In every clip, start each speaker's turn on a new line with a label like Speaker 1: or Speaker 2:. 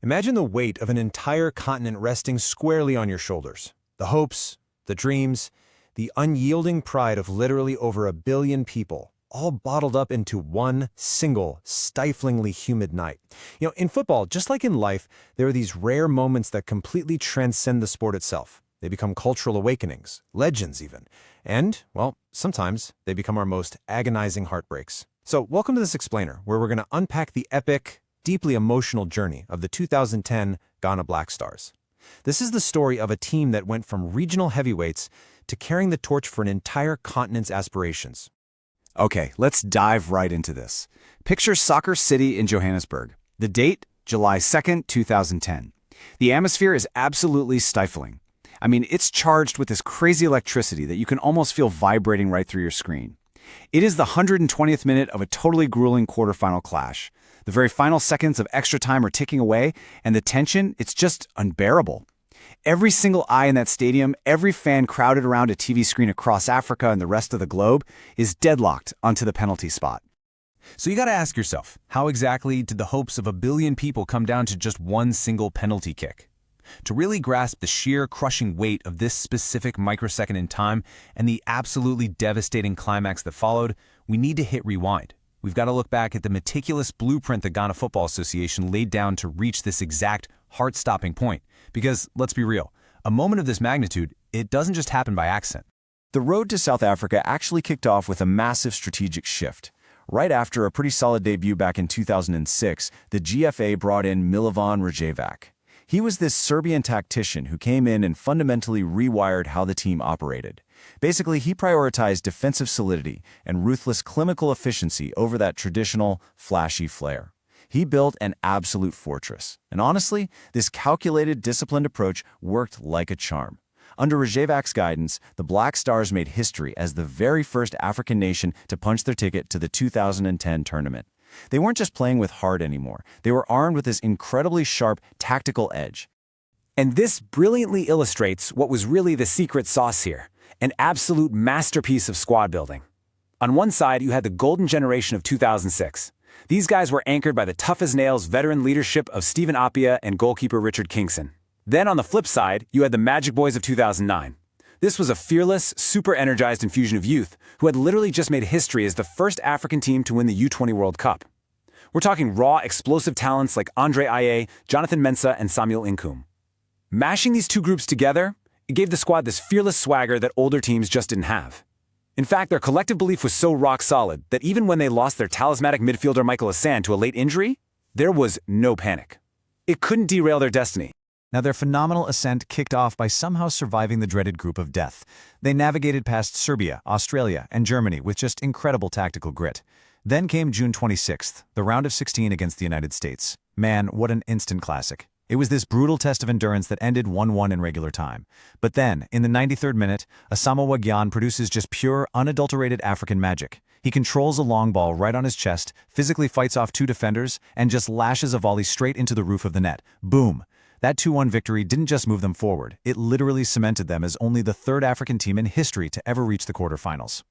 Speaker 1: Imagine the weight of an entire continent resting squarely on your shoulders. The hopes, the dreams, the unyielding pride of literally over 1 billion people, all bottled up into one single, stiflingly humid night. In football, just like in life, there are these rare moments that completely transcend the sport itself. They become cultural awakenings, legends even. And, well, sometimes they become our most agonizing heartbreaks. So welcome to this explainer, where we're going to unpack the epic, deeply emotional journey of the 2010 Ghana Black Stars. This is the story of a team that went from regional heavyweights to carrying the torch for an entire continent's aspirations.
Speaker 2: Okay, let's dive right into this. Picture Soccer City in Johannesburg. The date, July 2nd, 2010. The atmosphere is absolutely stifling. I mean, it's charged with this crazy electricity that you can almost feel vibrating right through your screen. It is the 120th minute of a totally grueling quarterfinal clash. The very final seconds of extra time are ticking away, and the tension, it's just unbearable. Every single eye in that stadium, every fan crowded around a TV screen across Africa and the rest of the globe, is deadlocked onto the penalty spot.
Speaker 1: So you gotta ask yourself, how exactly did the hopes of 1 billion people come down to just one single penalty kick? To really grasp the sheer crushing weight of this specific microsecond in time and the absolutely devastating climax that followed, we need to hit rewind. We've got to look back at the meticulous blueprint the Ghana Football Association laid down to reach this exact heart-stopping point. Because, let's be real, a moment of this magnitude, it doesn't just happen by accident.
Speaker 2: The road to South Africa actually kicked off with a massive strategic shift. Right after a pretty solid debut back in 2006, the GFA brought in Milovan Rajevac. He was this Serbian tactician who came in and fundamentally rewired how the team operated. Basically, he prioritized defensive solidity and ruthless clinical efficiency over that traditional, flashy flair. He built an absolute fortress. And honestly, this calculated, disciplined approach worked like a charm. Under Rajevac's guidance, the Black Stars made history as the very first African nation to punch their ticket to the 2010 tournament. They weren't just playing with heart anymore. They were armed with this incredibly sharp tactical edge.
Speaker 3: And this brilliantly illustrates what was really the secret sauce here, an absolute masterpiece of squad building. On one side, you had the golden generation of 2006. These guys were anchored by the tough-as-nails veteran leadership of Stephen Appiah and goalkeeper Richard Kingson. Then on the flip side, you had the Magic Boys of 2009. This was a fearless, super-energized infusion of youth who had literally just made history as the first African team to win the U20 World Cup. We're talking raw, explosive talents like Andre Ayew, Jonathan Mensah, and Samuel Inkoom. Mashing these two groups together, it gave the squad this fearless swagger that older teams just didn't have. In fact, their collective belief was so rock-solid that even when they lost their talismanic midfielder Michael Hassan to a late injury, there was no panic. It couldn't derail their destiny.
Speaker 4: Now, their phenomenal ascent kicked off by somehow surviving the dreaded group of death. They navigated past Serbia, Australia, and Germany with just incredible tactical grit. Then came June 26th, the round of 16 against the United States. Man, what an instant classic. It was this brutal test of endurance that ended 1-1 in regular time. But then, in the 93rd minute, Asamoah Gyan produces just pure, unadulterated African magic. He controls a long ball right on his chest, physically fights off two defenders, and just lashes a volley straight into the roof of the net. Boom! That 2-1 victory didn't just move them forward, it literally cemented them as only the third African team in history to ever reach the quarterfinals.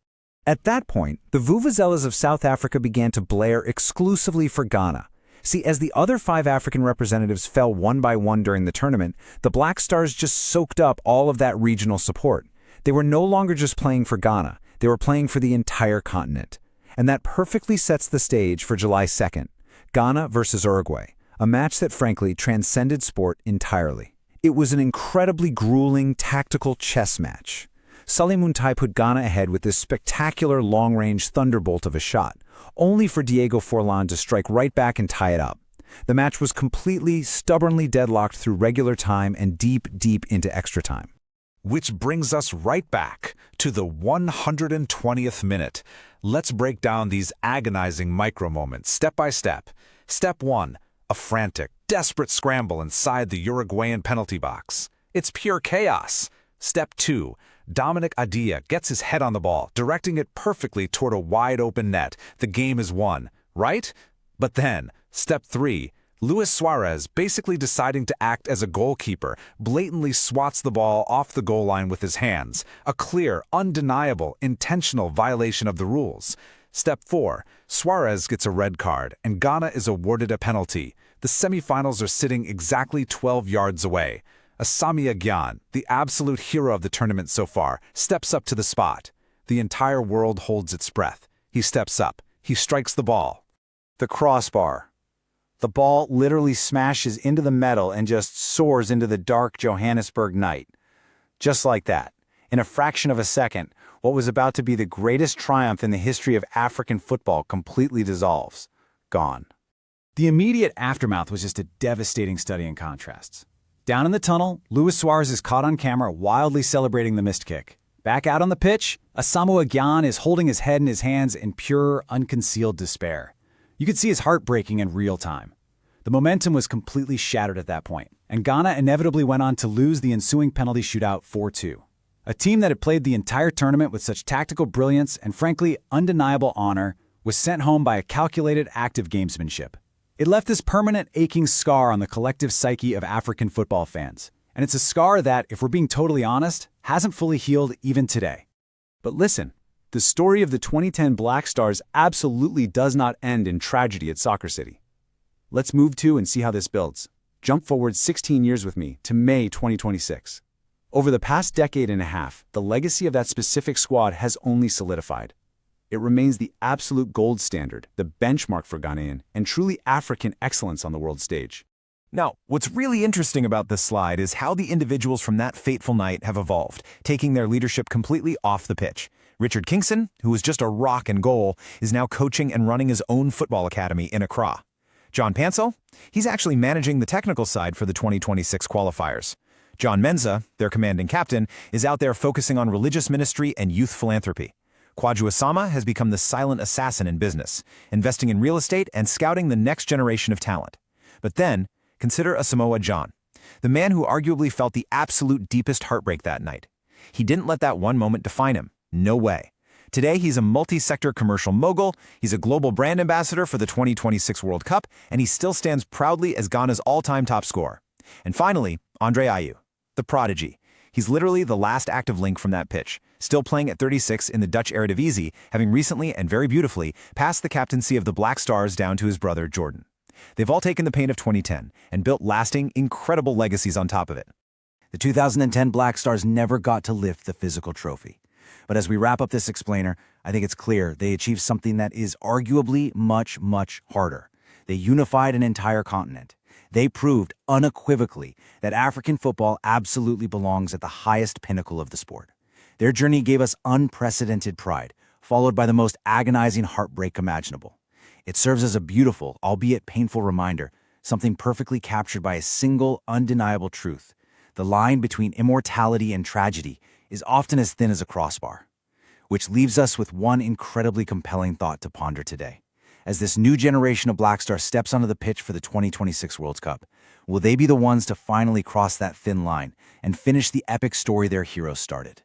Speaker 3: At that point, the vuvuzelas of South Africa began to blare exclusively for Ghana. See, as the other 5 African representatives fell one by one during the tournament, the Black Stars just soaked up all of that regional support. They were no longer just playing for Ghana, they were playing for the entire continent. And that perfectly sets the stage for July 2nd, Ghana versus Uruguay, a match that frankly transcended sport entirely. It was an incredibly grueling tactical chess match. Sully Muntai put Ghana ahead with this spectacular long-range thunderbolt of a shot, only for Diego Forlan to strike right back and tie it up. The match was completely, stubbornly deadlocked through regular time and deep into extra time.
Speaker 5: Which brings us right back to the 120th minute. Let's break down these agonizing micro-moments step by step. Step 1. A frantic, desperate scramble inside the Uruguayan penalty box. It's pure chaos. Step 2. Dominic Adia gets his head on the ball, directing it perfectly toward a wide-open net. The game is won, right? But then, Step 3. Luis Suarez, basically deciding to act as a goalkeeper, blatantly swats the ball off the goal line with his hands. A clear, undeniable, intentional violation of the rules. Step 4. Suarez gets a red card, and Ghana is awarded a penalty. The semifinals are sitting exactly 12 yards away. Asami Agyan, the absolute hero of the tournament so far, steps up to the spot. The entire world holds its breath. He steps up. He strikes the ball.
Speaker 3: The crossbar. The ball literally smashes into the metal and just soars into the dark Johannesburg night. Just like that, in a fraction of a second, what was about to be the greatest triumph in the history of African football completely dissolves. Gone.
Speaker 4: The immediate aftermath was just a devastating study in contrasts. Down in the tunnel, Luis Suarez is caught on camera wildly celebrating the missed kick. Back out on the pitch, Asamoah Gyan is holding his head in his hands in pure, unconcealed despair. You could see his heart breaking in real time. The momentum was completely shattered at that point, and Ghana inevitably went on to lose the ensuing penalty shootout 4-2. A team that had played the entire tournament with such tactical brilliance and frankly undeniable honor was sent home by a calculated act of gamesmanship. It left this permanent aching scar on the collective psyche of African football fans, and it's a scar that, if we're being totally honest, hasn't fully healed even today. But listen, the story of the 2010 Black Stars absolutely does not end in tragedy at Soccer City. Let's move to and see how this builds. Jump forward 16 years with me to May 2026. Over the past decade and a half, the legacy of that specific squad has only solidified. It remains the absolute gold standard, the benchmark for Ghanaian and truly African excellence on the world stage.
Speaker 1: Now, what's really interesting about this slide is how the individuals from that fateful night have evolved, taking their leadership completely off the pitch. Richard Kingson, who was just a rock and goal, is now coaching and running his own football academy in Accra. John Pansel, he's actually managing the technical side for the 2026 qualifiers. John Menza, their commanding captain, is out there focusing on religious ministry and youth philanthropy. Kwaju Asama has become the silent assassin in business, investing in real estate and scouting the next generation of talent. But then, consider Asamoah Gyan, the man who arguably felt the absolute deepest heartbreak that night. He didn't let that one moment define him. No way. Today, he's a multi-sector commercial mogul, he's a global brand ambassador for the 2026 World Cup, and he still stands proudly as Ghana's all-time top scorer. And finally, Andre Ayew, the prodigy. He's literally the last active link from that pitch, still playing at 36 in the Dutch Eredivisie, having recently and very beautifully passed the captaincy of the Black Stars down to his brother Jordan. They've all taken the pain of 2010 and built lasting, incredible legacies on top of it.
Speaker 3: The 2010 Black Stars never got to lift the physical trophy. But as we wrap up this explainer, I think it's clear they achieved something that is arguably much, much harder. They unified an entire continent. They proved unequivocally that African football absolutely belongs at the highest pinnacle of the sport. Their journey gave us unprecedented pride, followed by the most agonizing heartbreak imaginable. It serves as a beautiful, albeit painful reminder, something perfectly captured by a single, undeniable truth. The line between immortality and tragedy is often as thin as a crossbar. Which leaves us with one incredibly compelling thought to ponder today. As this new generation of Black Stars steps onto the pitch for the 2026 World Cup, will they be the ones to finally cross that thin line and finish the epic story their heroes started?